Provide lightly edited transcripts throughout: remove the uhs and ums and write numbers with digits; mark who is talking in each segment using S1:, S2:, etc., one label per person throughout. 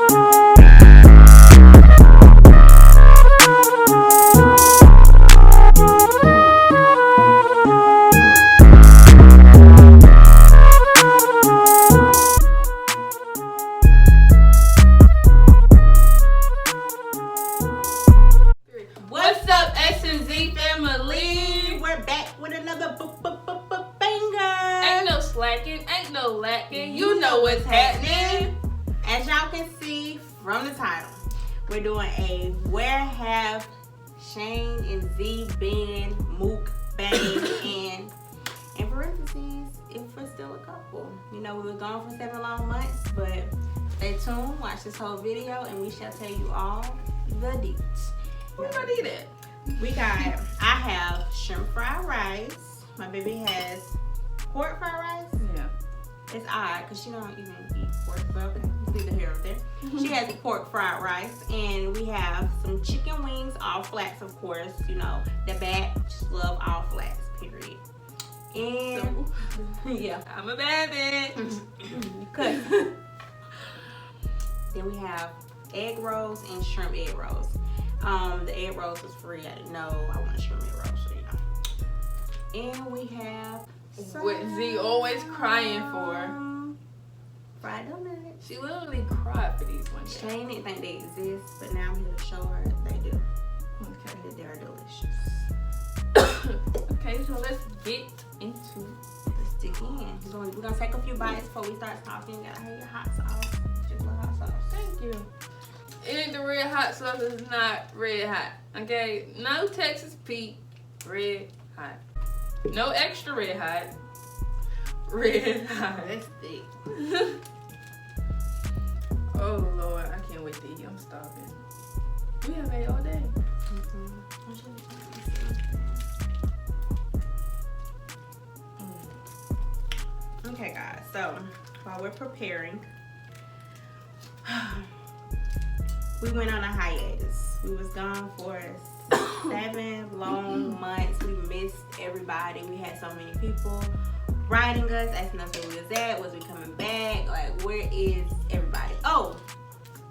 S1: What's up, S&Z family?
S2: We're back with another banger.
S1: Ain't no slacking, ain't no lacking. You know what's happening.
S2: As y'all can see from the title, we're doing a Where Have Shane and Z Been Mukbang and in parentheses, if we're still a couple. You know, we were gone for 7 long months, but stay tuned, watch this whole video, and we shall tell you all the deets.
S1: We're gonna eat it.
S2: I have shrimp fried rice. My baby has pork fried rice.
S1: Yeah.
S2: It's odd because she don't even eat pork, but okay, it's neither here or there. She has pork fried rice, and we have some chicken wings, all flats, of course. You know, the bad just love all flats, period. And yeah,
S1: I'm a bad bitch.
S2: cut. Then we have egg rolls and shrimp egg rolls. The egg rolls was free. I didn't know I want a shrimp egg roll, so yeah. And we have
S1: What Z always crying for.
S2: fried donuts.
S1: She literally cried for these one day.
S2: Shane didn't think they exist, but now I'm here to show her they do.
S1: Okay.
S2: That they are delicious.
S1: Okay, so let's get into
S2: Let's dig in. We're gonna take a few bites before we start talking. Gotta have your hot sauce. Just a little hot sauce.
S1: Thank you. It ain't the red hot sauce, it's not red hot. Okay? No Texas Pete, red hot. No extra red hot. Red hot.
S2: That's thick.
S1: Oh Lord, I can't wait to eat. I'm starving. We have ate all day.
S2: Okay, guys. So while we're preparing, we went on a hiatus. We was gone for 7 long months. We missed everybody. We had so many people writing us, asking us where we was at. Was we coming back? Like, where is everybody? Oh,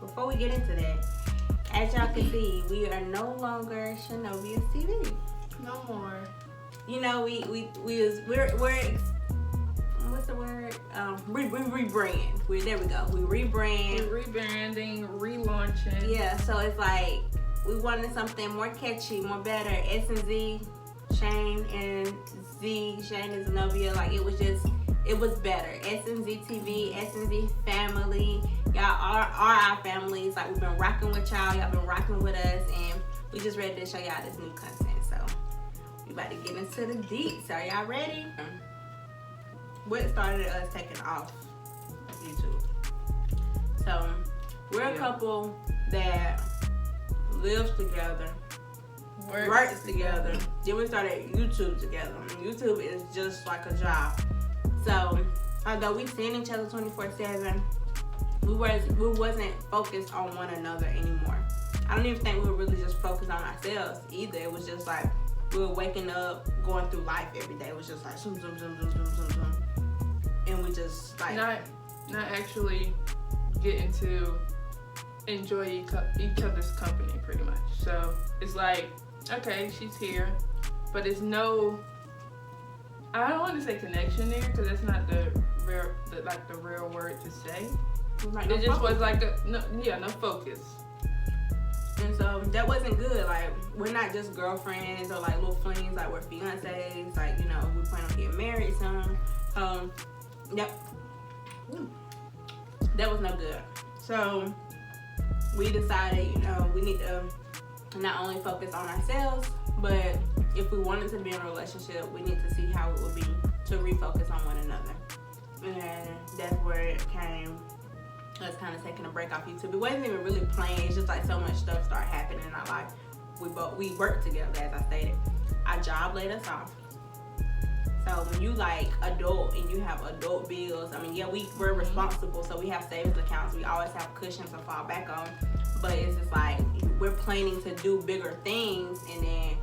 S2: before we get into that, as y'all can see, we are no longer ShanobiaTV.
S1: No more.
S2: You know, we're what's the word? We rebrand. There we go. We rebrand.
S1: We're rebranding, relaunching.
S2: Yeah, so it's like we wanted something more catchy, more better. S&Z, Shane and Z, Shane and Zenobia. Like it was better. S&Z TV, S&Z family. Y'all are our families. Like we've been rocking with y'all. Y'all been rocking with us, and we just ready to show y'all this new content. So we about to get into the deets. Are y'all ready? What started us taking off YouTube? So we're a couple that lives together, works together. Then we started YouTube together. YouTube is just like a job. So although we seen each other 24/7, we wasn't focused on one another anymore. I don't even think we were really just focused on ourselves either. It was just like we were waking up, going through life every day. It was just like zoom, zoom, zoom, zoom, zoom, zoom, zoom. And we just like
S1: not actually getting to enjoy each other's company pretty much. So it's like, okay, she's here, but it's no, I don't want to say connection there because that's not the real word to say.
S2: like,
S1: It just was like no focus.
S2: And so that wasn't good. Like we're not just girlfriends or like little flings. Like we're fiancés. Like you know we plan on getting married soon. Yep. That was no good. So we decided, you know, we need to not only focus on ourselves, but if we wanted to be in a relationship, we need to see how it would be to refocus on one another. And that's where it came. Us kind of taking a break off YouTube. It wasn't even really playing. It's just like so much stuff started happening in our life. We worked together, as I stated. Our job laid us off. So when you like adult and you have adult bills, I mean, yeah, we're responsible, so we have savings accounts. We always have cushions to fall back on. But it's just like we're planning to do bigger things, and then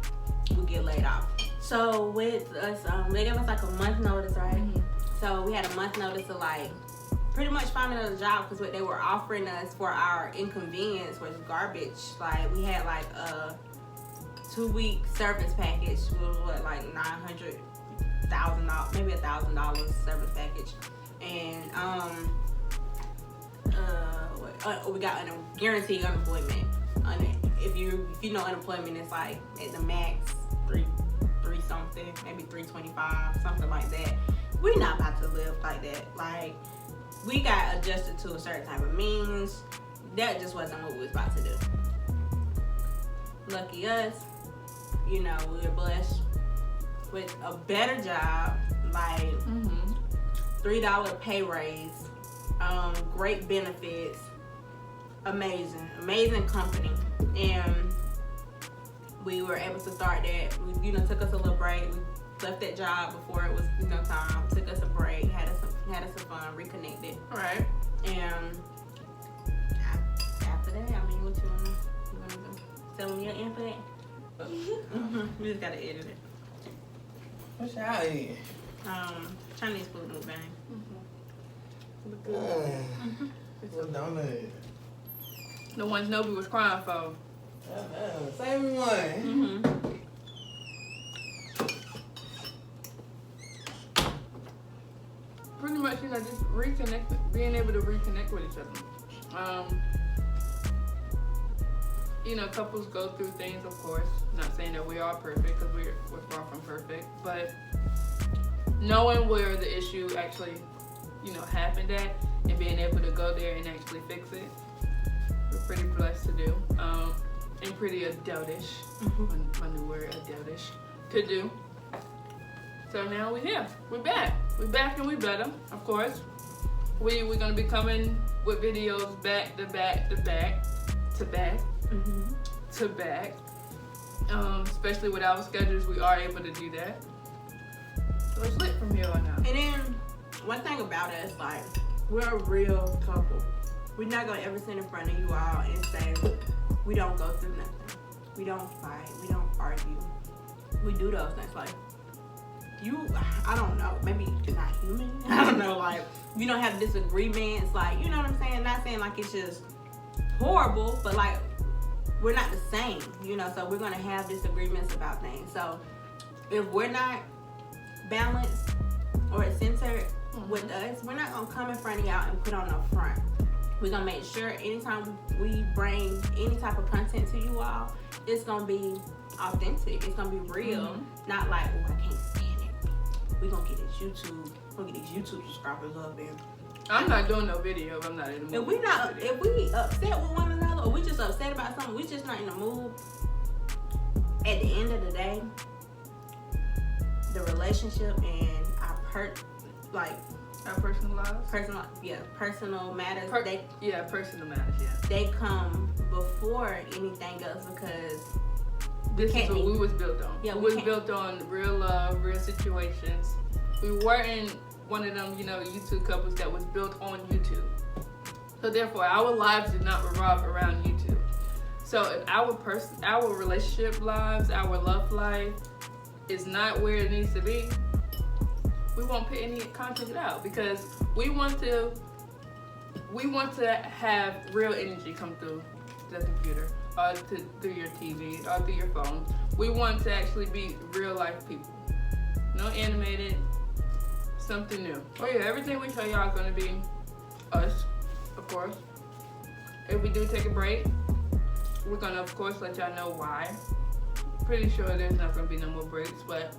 S2: we get laid off. So with us, they gave us like a month notice, right? Mm-hmm. So we had a month notice to like pretty much found another job because what they were offering us for our inconvenience was garbage. Like we had like a 2-week service package was what, like $900,000, maybe $1,000 service package, and we got guaranteed unemployment. If you know unemployment is like at the max three something, maybe 325, something like that. We're not about to live like that. Like we got adjusted to a certain type of means. That just wasn't what we was about to do. Lucky us, you know, we were blessed with a better job, like $3 pay raise, great benefits, amazing company, and we were able to start that. We, you know, took us a little break. We left that job before it was, you know, time. Took us a break, had us some fun, reconnected.
S1: Right.
S2: And after that, I mean, what you wanna do? Tell them your input. We just gotta edit it.
S3: What's y'all eating?
S2: Chinese food mukbang.
S3: What donut?
S1: The ones Nobi was crying for.
S3: Same one.
S1: Pretty much, you know, just being able to reconnect with each other. You know, couples go through things, of course. Not saying that we are perfect, because we're far from perfect, but knowing where the issue actually, you know, happened at, and being able to go there and actually fix it, we're pretty blessed to do, and pretty adultish, my new word, adultish, to do. So now we're here. We're back and we better, of course. We're gonna be coming with videos back to back. Especially with our schedules, we are able to do that. So it's lit from here on out.
S2: And then one thing about us, like, we're a real couple. We're not gonna ever sit in front of you all and say we don't go through nothing. We don't fight. We don't argue. We do those things. Like, I don't know, maybe you're not human. I don't know, like, you don't have disagreements, like, you know what I'm saying? Not saying like it's just horrible, but like, we're not the same, you know, so we're gonna have disagreements about things. So if we're not balanced or centered with us, we're not gonna come in front of y'all and put on a front. We're gonna make sure anytime we bring any type of content to you all, it's gonna be authentic, it's gonna be real, not like, oh, I can't stand it. We're gonna get these YouTube subscribers up there.
S1: I'm not doing no video if I'm not in the mood.
S2: If we upset with one another, or we just upset about something, we just not in the mood. At the end of the day, the relationship and our
S1: personal lives,
S2: personal matters.
S1: personal matters. Yeah,
S2: they come before anything else, because
S1: this is what we was built on.
S2: Yeah,
S1: we was built on real love, real situations. We weren't one of them, you know, YouTube couples that was built on YouTube. So therefore, our lives did not revolve around YouTube. So if our relationship lives, our love life is not where it needs to be, we won't put any content out, because we want to have real energy come through the computer, or through your TV, or through your phone. We want to actually be real life people. No animated, something new. Oh yeah, everything we show y'all is gonna be us, of course. If we do take a break, we're gonna, of course, let y'all know why. Pretty sure there's not gonna be no more breaks, but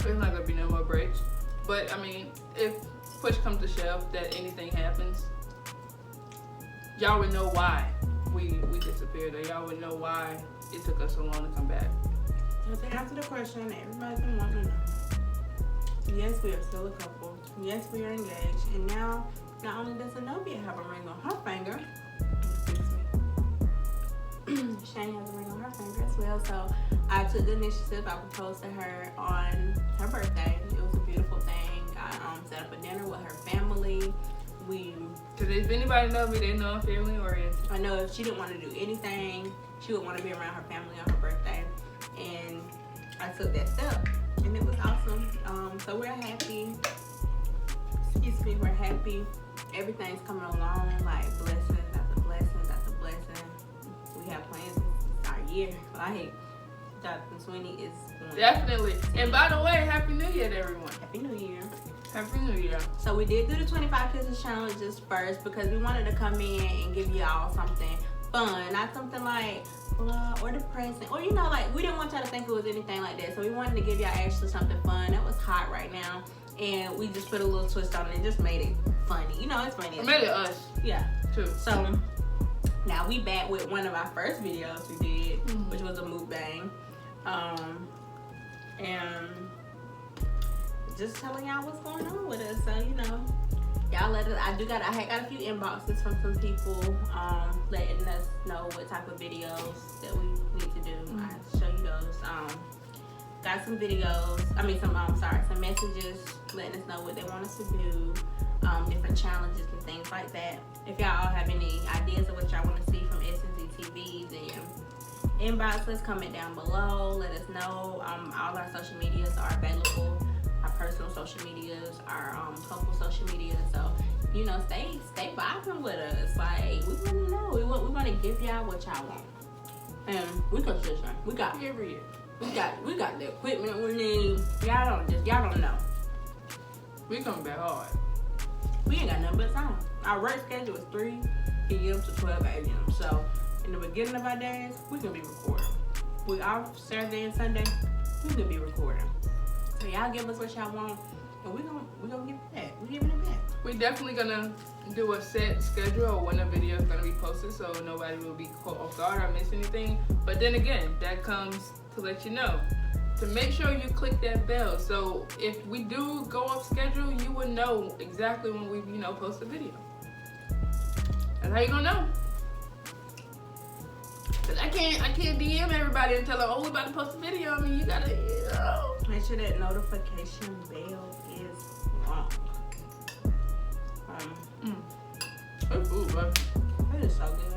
S1: there's not gonna be no more breaks. But I mean, if push comes to shove that anything happens, y'all would know why we disappeared, or y'all would know why it took us so long to come back.
S2: To answer the question that everybody's been wanting to know. Yes, we are still a couple. Yes, we are engaged. And now, not only does Shanobia have a ring on her finger, Shane has a ring on her finger as well. So I took the initiative. I proposed to her on her birthday. It was a beautiful thing. I set up a dinner with her family.
S1: Because if anybody knows me, they know I'm family oriented.
S2: I know if she didn't want to do anything, she would want to be around her family on her birthday. And I took that step. And it was awesome. So we're happy. keeps me we're happy. Everything's coming along, like blessings after blessings after blessing. We have plans. It's our year. Like 2020 is going.
S1: Definitely. And by the way, Happy New Year to everyone.
S2: Happy New Year.
S1: Happy New Year.
S2: So we did do the 25 Kisses challenges first because we wanted to come in and give y'all something fun, not something like blah or depressing, or like we didn't want y'all to think it was anything like that. So we wanted to give y'all actually something fun that was hot right now, and we just put a little twist on it and just made it funny. It's funny.
S1: It made it us.
S2: Yeah.
S1: Too.
S2: So now we back with one of our first videos we did, which was a mukbang, and just telling y'all what's going on with us. So y'all let us. I had got a few inboxes from some people letting us know what type of videos that we need to do. I have to show you those. Got some videos. Some messages letting us know what they want us to do. Different challenges and things like that. If y'all all have any ideas of what y'all want to see from SNZ TV, then inbox us, comment down below. Let us know. All our social medias are available. Our personal social medias, our couple social medias. So stay vibing with us. Like we want to know. We want to give y'all what y'all want, and we consistent. We got
S1: Period.
S2: We got the equipment we need. Y'all don't know.
S1: We coming back hard.
S2: We ain't got nothing but time. Our work schedule is 3 p.m. to 12 a.m. So in the beginning of our days, we can be recording. We off Saturday and Sunday, we can be recording. So y'all give us what y'all want, and we gonna give it back. We giving it back.
S1: We definitely gonna do a set schedule of when a video is gonna be posted, so nobody will be caught off guard or miss anything. But then again, that comes to let you know to make sure you click that bell. So if we do go off schedule, you will know exactly when we post a video. That's how you gonna know. Cause I can't DM everybody and tell them, oh, we about to post a video. I mean, you gotta
S2: make sure that notification bell is on.
S1: Good food, bro.
S2: It is so good.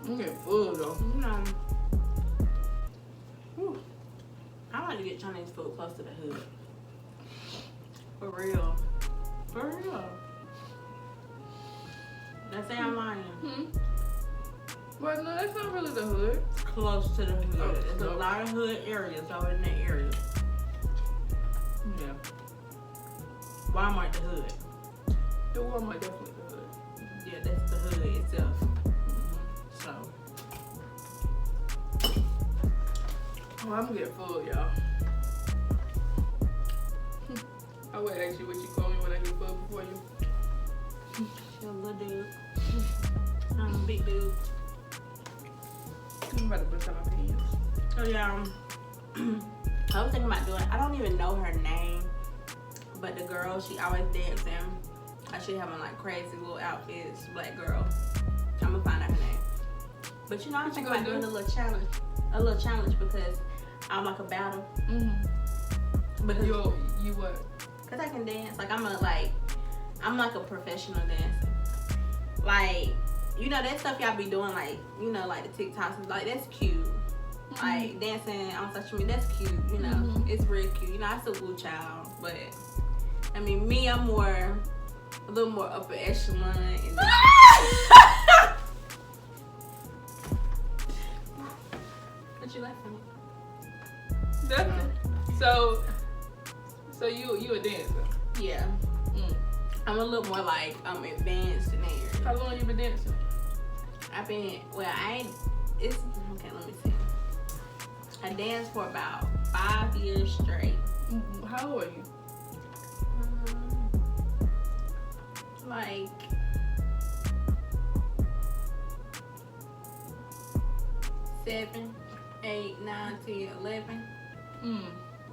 S1: I'm getting full though.
S2: I like to get Chinese food close to the hood. For real. For real. That's say I'm lying.
S1: But no, that's not really the hood.
S2: Close to the hood.
S1: Oh,
S2: There's a lot of hood areas over in that area.
S1: Yeah.
S2: Walmart the hood.
S1: The Walmart definitely the hood.
S2: Yeah, that's the hood itself. So.
S1: Oh, I'm getting full, y'all. I would ask you what you call me when I get full before you.
S2: You're a little dude. I'm a big dude.
S1: I'm about to put on my pants.
S2: Oh yeah. I was thinking about doing. I don't even know her name, but the girl, she always dancing. She having like crazy little outfits. Black girl. I'm gonna find out her name. But I'm thinking about doing a little challenge. A little challenge because I'm like a battle. Because
S1: you what?
S2: Cause I can dance. Like I'm like a professional dancer. Like that stuff y'all be doing, like like the TikToks, like that's cute. Like dancing on social media, that's cute. It's real cute. I still woo child, but I mean me, I'm a little more upper echelon. And what you laughing at?
S1: Nothing. So you a dancer?
S2: Yeah. I'm a little more like advanced in there.
S1: How long you been dancing?
S2: Okay, let me see. I danced for about 5 years straight.
S1: How old are you?
S2: Like 7, 8, 9, 10, 11.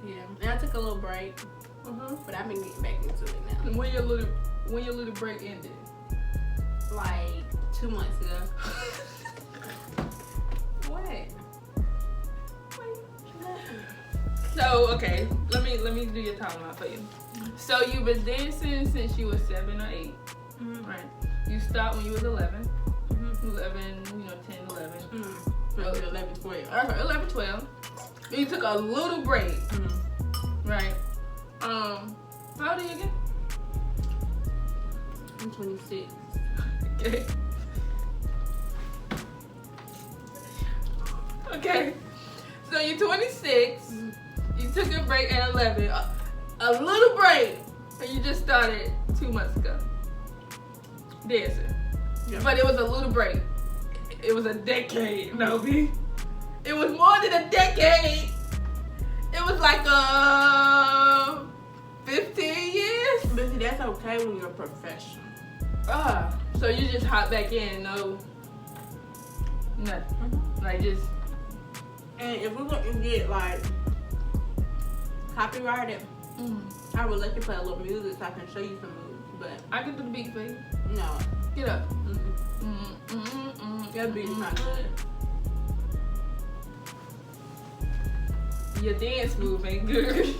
S2: Yeah, and I took a little break, but I've been getting back into it now.
S1: And when your little break ended?
S2: Like 2 months ago. What?
S1: So okay, let me do your timeline for you. So you've been dancing since you were 7 or 8, right? You stopped when you was 11. 11, 10, 11.
S2: 11, 12.
S1: Okay, 11, 12. Then you took a little break, right? How old are you again?
S2: 26.
S1: Okay. Okay. So you're 26. You took a break at 11. A little break. And you just started 2 months ago. Dancing.
S2: Yeah.
S1: But it was a little break. It was a decade, Nobi. It was more than a decade. It was like 15 years.
S2: But see, that's okay when you're a professional.
S1: So you just hop back in, no, nothing. Like just.
S2: And if we want to get like copyrighted, I would let you play a little music so I can show you some moves. But
S1: I can do the beat for you.
S2: no,
S1: Get up.
S2: that beat's not good.
S1: Your dance move ain't good.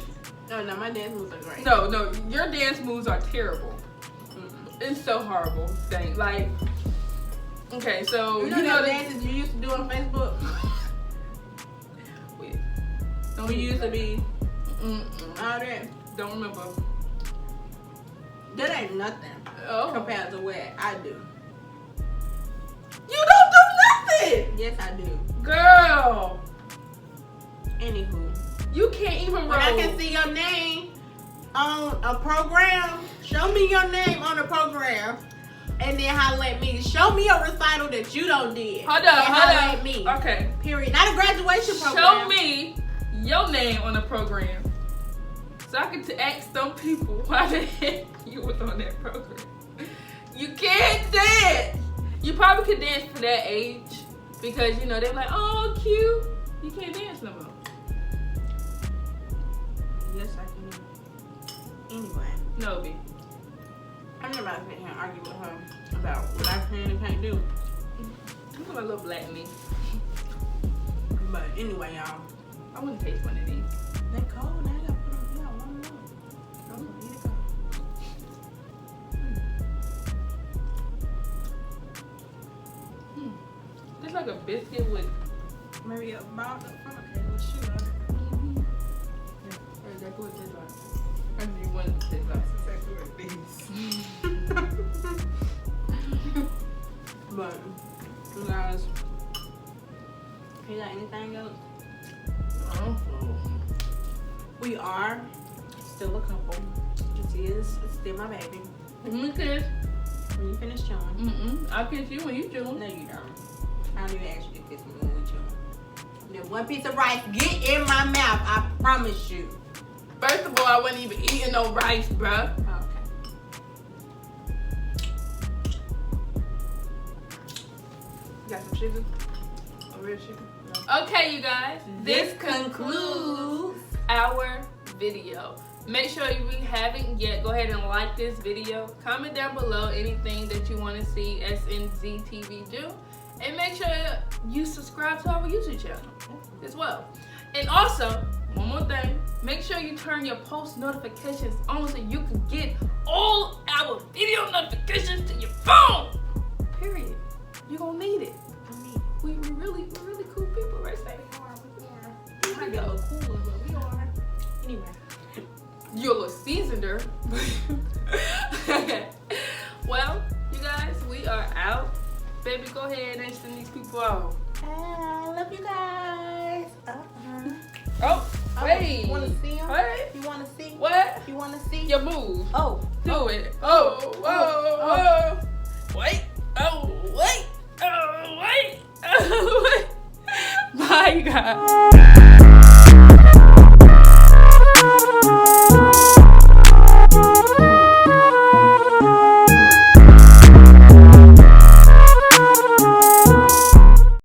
S2: No, my dance moves are great.
S1: No, your dance moves are terrible. It's so horrible thing. Like, okay, so
S2: You know the dances you used to do on Facebook?
S1: Wait, don't
S2: We used to be all that.
S1: Don't remember.
S2: That ain't nothing compared to what I do.
S1: You don't do nothing,
S2: Yes, I do.
S1: girl.
S2: Anywho,
S1: You can't even roll.
S2: when I can see your name on a program, show me your name on a program, and then holler at me. Show me a recital that you don't did.
S1: Hold
S2: and holler
S1: up.
S2: at me.
S1: Okay.
S2: Period. Not a graduation program.
S1: Show me your name on the program, so I can ask some people why the heck you was on that program. You can't dance. You probably could dance for that age because you know they're like, oh, cute. You can't dance no more.
S2: Yes, I can. Anyway,
S1: No, B.
S2: I'm not about to sit here and argue with her about what I can and can't do.
S1: Look at my little black me.
S2: But anyway, y'all.
S1: I want to taste one of these.
S2: They cold now. I gotta put them down one more. I'm gonna eat it.
S1: It's like a biscuit with.
S2: Maybe a ball up front. Okay, we'll shoot on it.
S1: Or exactly what it tastes like. I mean, what it tastes like.
S3: Exactly what it is.
S2: But, you guys, you got anything else?
S1: Oh.
S2: We are still a couple. This is still my baby.
S1: Give me a kiss.
S2: When you finish chewing.
S1: I'll kiss you when you chew.
S2: No, you don't. I don't even ask you to kiss me when we chewing. Then one piece of rice get in my mouth. I promise you.
S1: First of all, I wasn't even eating no rice, bruh.
S2: Okay.
S1: You got some chicken? A real chicken? No. Okay, you guys. This concludes our video. Make sure if you haven't yet, go ahead and like this video. Comment down below anything that you want to see SNZTV do. And make sure you subscribe to our YouTube channel as well. And also, one more thing, make sure you turn your post notifications on so you can get all our video notifications to your phone. Period. You're gonna need it. We're really cool people, right? Say.
S2: We might be a little cooler, but we are. Anyway.
S1: You're a little seasoneder. Okay. Well, you guys, we are out. Baby, go ahead and send these people out.
S2: I love you guys.
S1: Oh, wait.
S2: You want to see them?
S1: What?
S2: You want to see?
S1: What?
S2: You want to see?
S1: Your move.
S2: Oh.
S1: Do it. Oh, whoa. Wait. Oh, wait. Oh, wait. Oh, wait. Bye, you guys.